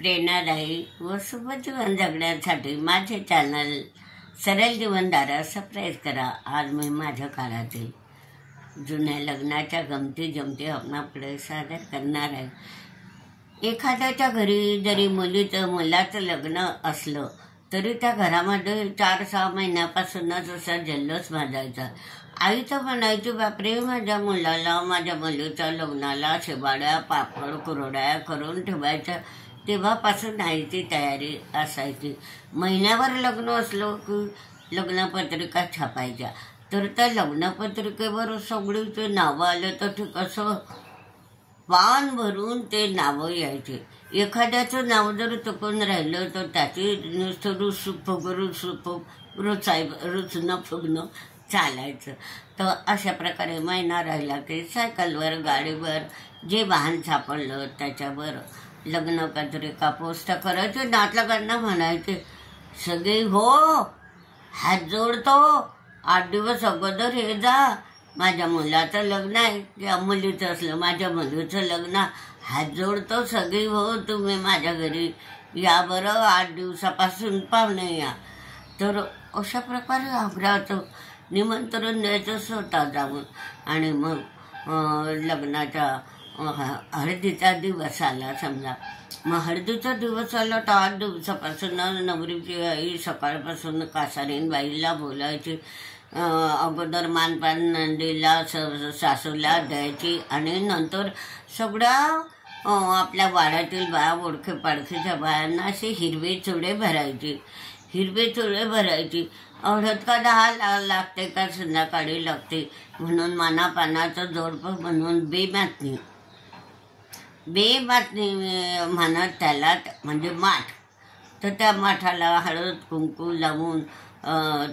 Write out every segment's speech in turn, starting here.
प्रेरणादायी व सुखद जीवन जगण्यासाठी माझे चॅनल सरळ जीवनधारा सबस्क्राईब करा। आज मी माझ्या काळातील जुन्या लग्नाच्या गमती जमती आपणाकडे सादर करणार आहे। एखाद्याच्या घरी जरी मुलाचं लग्न असलं तरी त्या घरामध्ये 4-6 महिन्यापासूनच असा जल्लोष माजायचा। आई तर म्हणायची, बापरे, माझ्या मुलाला माझ्या मुलीच्या लग्नाला शेवाड्या पापड कुरड्या करून ठेवायच्या। तेव्हापासून आईची तयारी असायची। महिन्यावर लग्न असलो की लग्नपत्रिका छापायच्या, तर त्या लग्नपत्रिकेवर सगळीचे नावं आले तर ते कसं पान भरून ते नावं यायचे। एखाद्याचं नाव जर चुकून राहिलं तर त्याची नुसतं रुचणं फुगणं चालायचं। तर अशा प्रकारे महिना राहिला की सायकलवर गाडीवर जे वाहन सापडलं त्याच्यावर लग्नपत्रिका पोस्ट करायचे। नातलगांना म्हणायचे, सगळे हो हात जोडतो, 8 दिवस अगोदर हे जा, माझ्या मुलाचं लग्न आहे किंवा मुलीचं असलं माझ्या मुलीचं लग्न, हात जोडतो सगळी हो, तुम्ही माझ्या घरी या बरं, 8 दिवसापासून पाहुणे या। तर अशा प्रकारे आग्रहाचं निमंत्रण द्यायचं स्वतः जाऊन। आणि मग लग्नाच्या हळदीचा दिवस आला समजा, मग हळदीचा दिवस आला तर 8 दिवसापासून नवरीची आई सकाळपासून कासारीन बाईला बोलायची, अगोदर मानपान नंदीला सासूला द्यायची आणि नंतर सगळ्या आपल्या वाड्यातील बाया ओळखे पाडखीच्या बायांना असे हिरवे चुडे भरायची। हळद का 10 लागते का संध्याकाळी लागते म्हणून मानापानाचं जोडपं म्हणून बेमातनी म्हणत त्याला, म्हणजे माठ। तर त्या माठाला हळद कुंकू लावून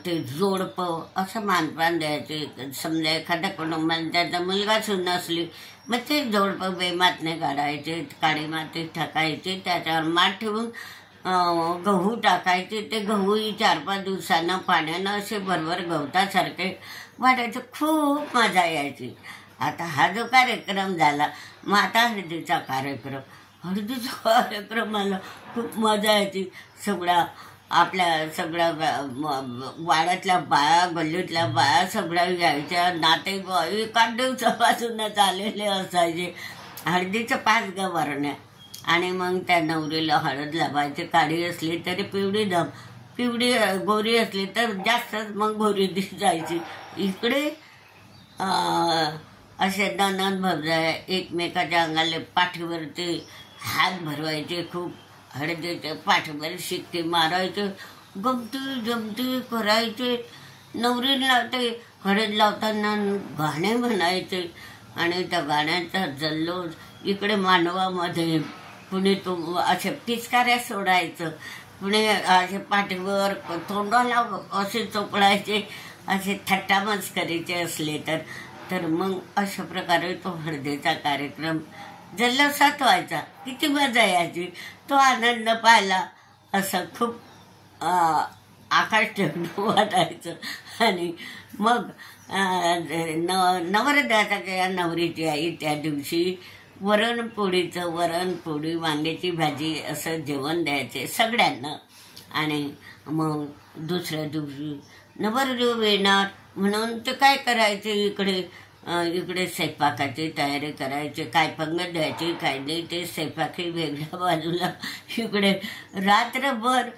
ते जोडपं असं मानपान द्यायचे। समजा एखाद्या कुटुंबात त्याचा मुलगा सून असली मग ते जोडपं बेमातने काढायचे, काळी माती टाकायचे, त्याच्यावर माठ ठेवून गहू टाकायचे। ते गहूही 4-5 दिवसानं पाण्यानं असे बरोबर गवतासारखे वाढायचे, खूप मजा यायची। आता हा जो कार्यक्रम झाला, मग आता हळदीचा कार्यक्रमाला खूप मजा यायची। सगळ्या वाड्यातल्या बाया गल्लीतल्या बाया सगळ्या यायच्या, नातेवाईक 8 दिवसापासूनच आलेले असायचे। हळदीचं 5 गवारण्या आणि मग त्या नवरीला हळद लावायची, काळी असली तरी पिवळी गोरी असली तर जास्तच मग गोरी दिसायची। इकडे असे नणंद भरजाया एकमेकाच्या अंगाले पाठीवरती हात भरवायचे, खूप हळदीचे पाठीवर शिक्के मारायचे, गमती जमती करायचे। नवरीला ते हळद लावताना गाणे म्हणायचे आणि त्या गाण्याचा जल्लोष इकडे मानवामध्ये कुणी असे पिचकाऱ्या सोडायचं, कुणी असे पाठीवर तोंडाला असे चोपडायचे, असे थट्टा मस्करीचे असले तर मग अशा प्रकारे तो हळदीचा कार्यक्रम जल्लोषात व्हायचा। किती मजा यायची, तो आनंद पाहायला असं खूप आकाश टेकडू वाटायचं। आणि मग नवरदेवाचा किंवा नवरीची आई त्या दिवशी वरण-पोळी, वांग्याची भाजी असं जेवण द्यायचे सगळ्यांना। आणि मग दुसऱ्या दिवशी नवरदेव येणार म्हणून ते काय करायचे, इकडे स्वयंपाकाची तयारी करायची, काय पंगत द्यायची काय नाही ते स्वयंपाकी वेगळ्या बाजूला, इकडे रात्रभर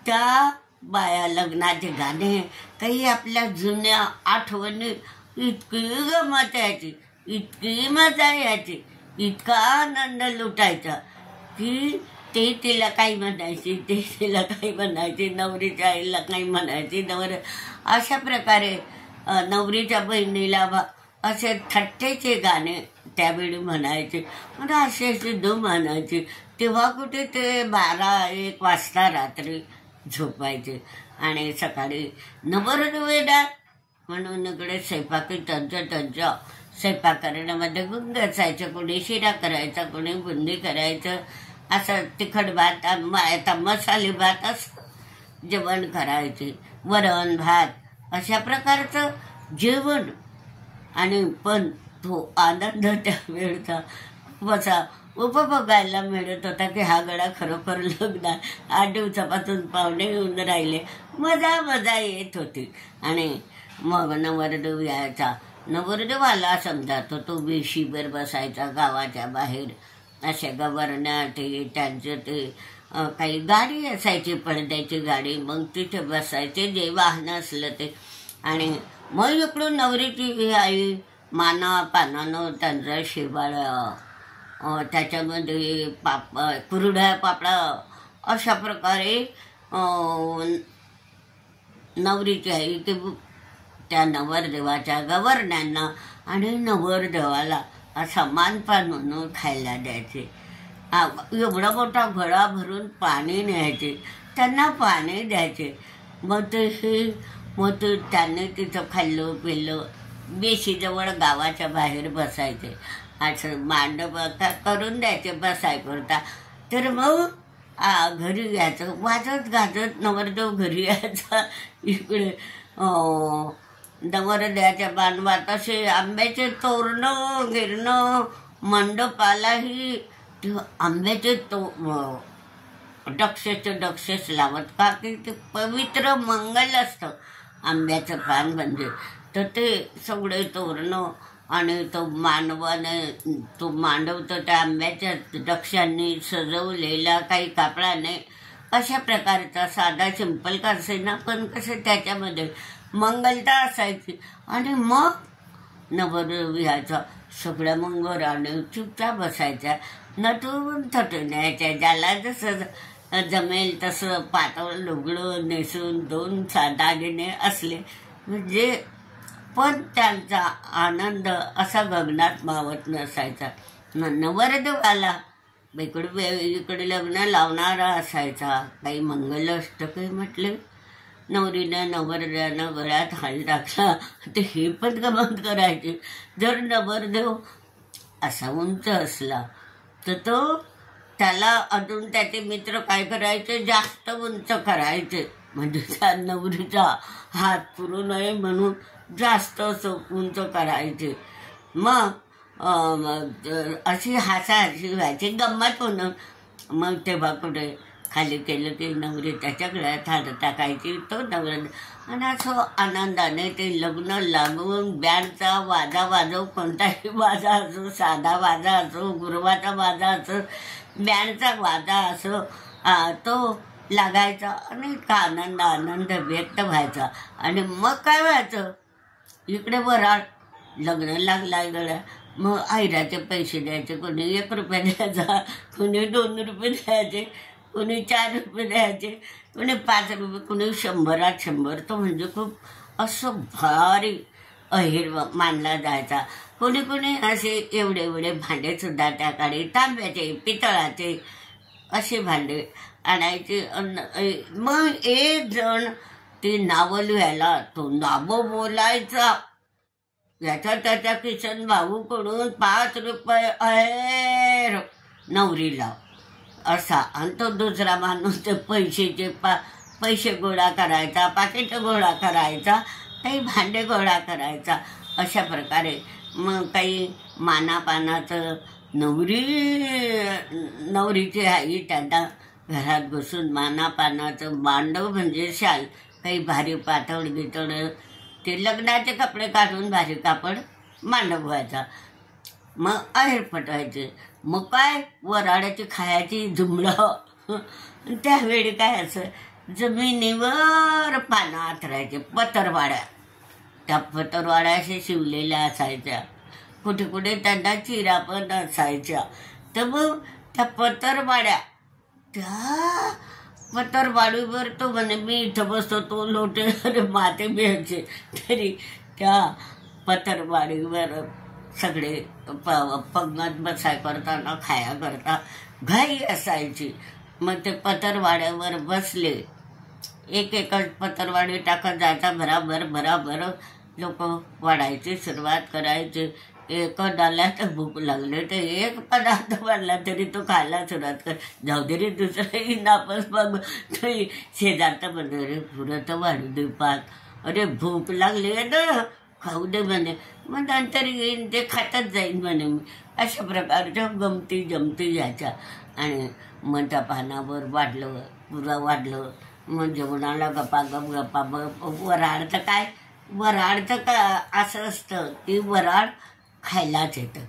त्या बाया लग्नाचे गाणे, काही आपल्या जुन्या आठवणी, इतकी गंमत यायची, इतकी मजा यायची, इतका आनंद लुटायचा की ते तिला काही म्हणायची, ते तिला काही म्हणायची, नवरीच्या आईला काही म्हणायची, अशा प्रकारे नवरीच्या बहिणीला असे थट्टेचे गाणे त्यावेळी म्हणायचे, म्हणजे असे धूम म्हणायचे। तेव्हा कुठे ते 12-1 वाजता रात्री झोपायचे आणि सकाळी नवरदेव येणार म्हणून इकडे स्वयंपाकी त्यांच्या स्वयंपाक करण्यामध्ये गुंग असायचं, कोणी शिरा करायचा, कोणी बुंदी करायचं, असं तिखट भात, आता मसाले भात असं जेवण करायचे, वरण भात अशा प्रकारचं जेवण। आणि पण तो आनंद त्या वेळचा खूप असा उपभोगायला मिळत होता की हा गडा खरोखर लग्न 8 दिवसापासून पाहुणे येऊन राहिले. मजा मजा येत होती. आणि मग नवरदेव यायचा. नवरदेव आला समजा तो वेशीवर बसायचा गावाच्या बाहेर. अशा गवरण्या ते त्यांचं ते काही गाडी असायची, पडद्याची गाडी. मग तिथे बसायचे जे वाहन असलं ते. आणि मग इकडून नवरीची आई माना पानानं त्यांचा शेवाळ, त्याच्यामध्ये कुरड्या पापडा अशा प्रकारे नवरीची आई ते त्या नवरदेवाच्या गवरण्यांना आणि नवरदेवाला असा मानपान म्हणून खायला द्यायचे. एवढा मोठा घडा भरून पाणी न्यायचे, त्यांना पाणी द्यायचे. मग ते त्याने तिथं खाल्लं पिल्लं. बेशीजवळ गावाच्या बाहेर बसायचे. असं मांडव करून द्यायचे बसायपुरता. तर मग घरी यायचं वाजत गाजत नवरदेव घरी यायचा. इकडे नवरदेवाच्या बांधवात असे आंब्याचे तोरणं गिरणं, मंडपालाही आंब्याचे डक्षेच लावत. का की ते पवित्र मंगल असतं आंब्याचं पान म्हणजे. तर ते सगळे तोरणं आणि तो मांडव तर त्या आंब्याच्या डक्षांनी सजवलेला, काही कापडाने, अशा प्रकारचा साधा सिंपल का असेना पण कसं त्याच्यामध्ये मंगलता असायची. आणि मग नवरदेव यायचा. सगळ्या मंगळ आणि चुपचाप बसायच्या. नटून थटून यायच्या. ज्याला जसं जमेल तसं पातळ लुगडं नेसून 2 दागिने असले म्हणजे. पण त्यांचा आनंद असा गगनात मावत नसायचा. नवरदेव आला इकडे लग्न लावणारा असायचा. काही मंगलाष्टके म्हटले, नवरीनं नवरदेवानं गळ्यात हाल टाकला ते हे पण गमत करायचे. जर नवरदेव असा उंच असला तर त्याला अजून त्याचे मित्र काय करायचे, जास्त उंच करायचे. म्हणजे त्या नवरीचा हात पुरू नये म्हणून जास्त असं उंच करायचे. मग अशी हासाहासी व्हायची, गंमत होणं. मग तेव्हा कुठे खाली केलं की नवरी त्याच्या गळ्यात हात टाकायची, तो नवरा. आणि असं आनंदाने ते लग्न लागून बँडचा वाजा वाजव, कोणताही वाजा असो, साधा वाजा असो, गुरवाचा वाजा असो, बँडचा वाजा असो, तो लागायचा. आणि इतका आनंद व्यक्त व्हायचा. आणि मग काय व्हायचं, इकडे वराळ लग्न लागलाय गळ्या. मग ऐराचे पैसे द्यायचे. कोणी 1 रुपया द्यायचा, कोणी 2 रुपये द्यायचे, कोणी 4 रुपये द्यायचे, कोणी 5 रुपये, कोणी 100त 100. तो म्हणजे खूप असं भारी अहिर मानला जायचा. कोणी असे एवढे भांडे सुद्धा त्या काळी तांब्याचे पितळाचे असे भांडे आणायचे. मग एक जण ती नावं लिहायला, तो नावं बोलायचा. त्याच्या किशन भाऊकडून 5 रुपये अहेर नवरीला असा. आणि तो दुसरा माणूस ते पैसे गोळा करायचा, पाकिट गोळा करायचा, काही भांडे गोळा करायचा. अशा प्रकारे मग काही मानापानाचं नवरीची आई त्यांना घरात बसून मानापानाचं मांडव म्हणजे शाल, काही भारी पातळ गितळ, ते लग्नाचे कपडे काढून भारी कापड मांडव व्हायचा. मग आहेर पटवायचे. मग काय वराड्याची खायची जुमडं. त्यावेळी काय असं जमिनीवर पानं आथरायचे, पतरवाड्या. त्या पतरवाड्या अशा शिवलेल्या असायच्या. कुठे कुठे त्यांना चिरा पण असायच्या. तर मग त्या पतरवाड्या, त्या पतरवाडीवर तो म्हणे मी इथं बसतो, तो लोटे माते मिळायचे. तरी त्या पतरवाडीवर सगळे पंगत बसाय करता खाया करता घाई असायची. मग ते पतरवाड्यावर बसले, एक पतरवाडी टाकत जायचा. बराबर लोक वाढायची सुरुवात करायची. एक डाल्यात भूक लागले तर एक पदार्थ वाढला तरी तो खायला सुरुवात कर. जाऊ दे रे दुसरंही नापास. मग शेजारचं बंद रे पुरं तर वाढू दे पाच. अरे भूक लागली ना खाऊ दे म्हणे, मग नंतर येईन ते खातच जाईन म्हणे मी. अशा प्रकारच्या गमती जमती यायच्या. आणि मग त्या पानावर वाढलं, पुरा वाढलं, मग जेवणाला गपागप गपागप. वऱ्हाड तर काय, वऱ्हाड तर का असं असतं की वऱ्हाड खायलाच येतं,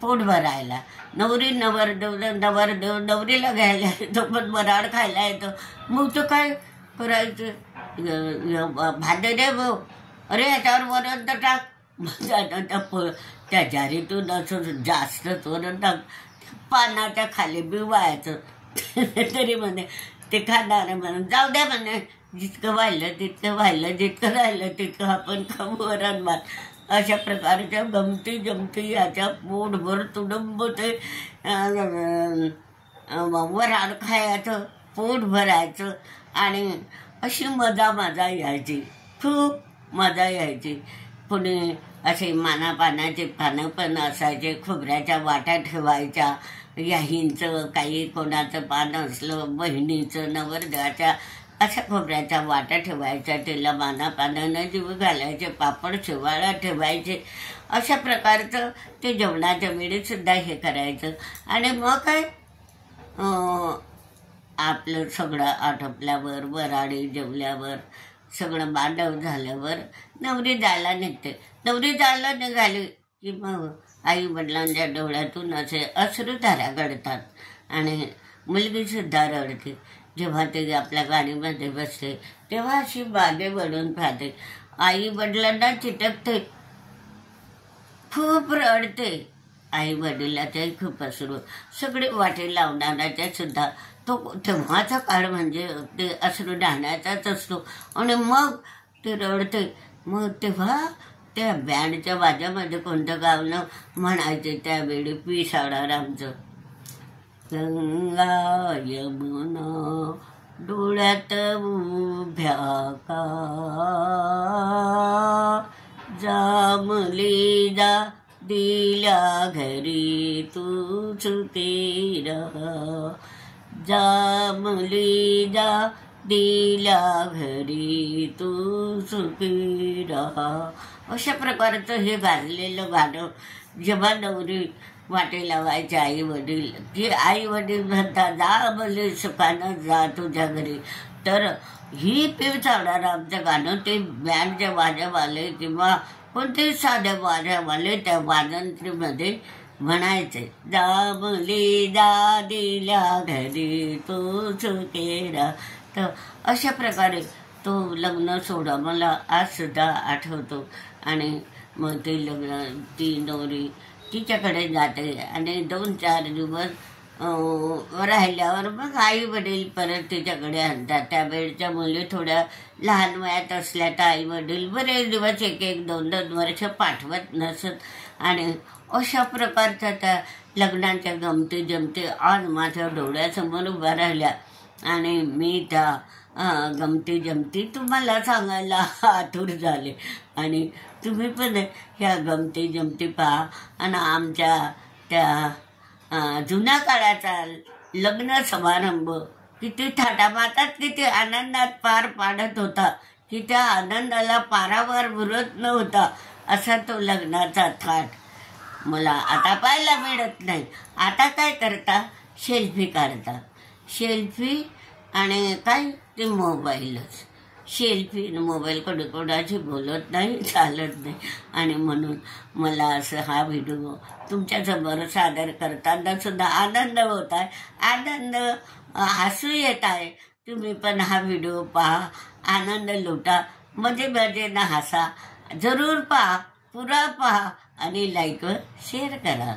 पोट भरायला. नवरदेव नवरीला घ्यायला येतो, पण वऱ्हाड खायला येतं. मग तर काय करायचं, भांडे दे भाऊ, अरे ह्याच्यावर वरण तर टाक. मग त्या जारीतून असं जास्तच वरण टाक, पानाच्या खाली बी वायाचं. तरी म्हणे ते खाणार म्हणून जाऊ द्या म्हणे, जितकं वाहिलं तितकं वाहिलं, जितकं राहिलं तितकं आपण खाऊ वरण भात. अशा प्रकारच्या गमती जमती याच्या पोटभर तुडुंब ते वऱ्हाड खायचं, पोट भरायचं. आणि अशी मजा यायची, खूप मजा यायची. पुणे असे पानाचे पानं पण असायचे, खोबऱ्याच्या वाट्या ठेवायच्या. याहींचं काही कोणाचं पान असलं, बहिणीचं, नवरदेवाच्या, अशा खोबऱ्याच्या वाट्या ठेवायच्या. त्याला पानानं जीव घालायचे, पापड शिवाळा ठेवायचे. अशा प्रकारचं ते जेवणाच्या वेळीसुद्धा हे करायचं. आणि मग काय आपलं सगळं आटोपल्यावर, वऱ्हाडी जेवल्यावर, सगळं मांडव झाल्यावर नवरी जायला निघते. नवरी जायला निघाली की मग आई वडिलांच्या डोळ्यातून असे अश्रुधारा गळतात. आणि मुलगीसुद्धा रडते. जेव्हा ते आपल्या गाडीमध्ये बसते तेव्हा अशी मागे वळून पाहते, आई वडिलांना चिटकते, खूप रडते. आई वडिलाच्याही खूप अश्रू, सगळे वाटे लावणाऱ्याच्या सुद्धा. तो तेव्हाचा काळ म्हणजे ते अश्रू ढाण्याचाच असतो. आणि मग ते रडते. मग तेव्हा त्या बँडच्या वाजामध्ये कोणतं गाणं म्हणायचे त्यावेळी, पी सावळारामचं, गंगा यमुना डोळ्यात उभ्या का, जामली जा दिल्या घरी तू चुके रहा, जामली जा दिल्या घरी तू सुखी रहा. अशा प्रकारचं हे गाजलेलं गाणं जेव्हा नवरी वाटे लावायचे आई वडील, की आई वडील म्हणतात जा भले सुखानं जा तुझ्या घरी. तर ही पी सावळारामचं गाणं ते बँडच्या वाजावाले किंवा कोणतेही साध्या वाजावाले त्या वाजंत्रीमध्ये म्हणायचे, जामली जा दिल्या घरी तू चुकेरा. तर अशा प्रकारे तो लग्न सोहळा मला आज सुद्धा आठवतो. आणि मग ते लग्न, ती नवरी तिच्याकडे जाते आणि 2-4 दिवस राहिल्यावर मग आई वडील परत तिच्याकडे आणतात. त्यावेळच्या मुली थोड्या लहान वयात असल्या तर आई वडील बरेच दिवस 1-2 वर्ष पाठवत नसत. आणि अशा प्रकारच्या त्या लग्नाच्या गमती जमती आज माझ्या डोळ्यासमोर उभ्या राहिल्या. आणि मी त्या गमती जमती तुम्हाला सांगायला आतुर झाले. आणि तुम्ही पण ह्या गमती जमती पहा. आणि आमच्या त्या जुन्या काळाचा लग्न समारंभ किती थाटामाटात, किती आनंदात पार पाडत होता, की त्या आनंदाला पारावार उरत नव्हता असा तो लग्नाचा थाट मला आता पाहायला मिळत नाही. आता काय करता, सेल्फी काढता, सेल्फी आणि काय ते मोबाईलच, सेल्फी मोबाईल कोणाशी बोलत नाही, चालत नाही. आणि म्हणून मला असं हा व्हिडिओ तुमच्यासमोर सादर करताना सुद्धा आनंद होत आहे, आनंद हसू येत आहे. तुम्ही पण हा व्हिडिओ पहा, आनंद लुटा, मजेनं हसा, जरूर पहा, पुरा पहा आणि लाईक व शेअर करा.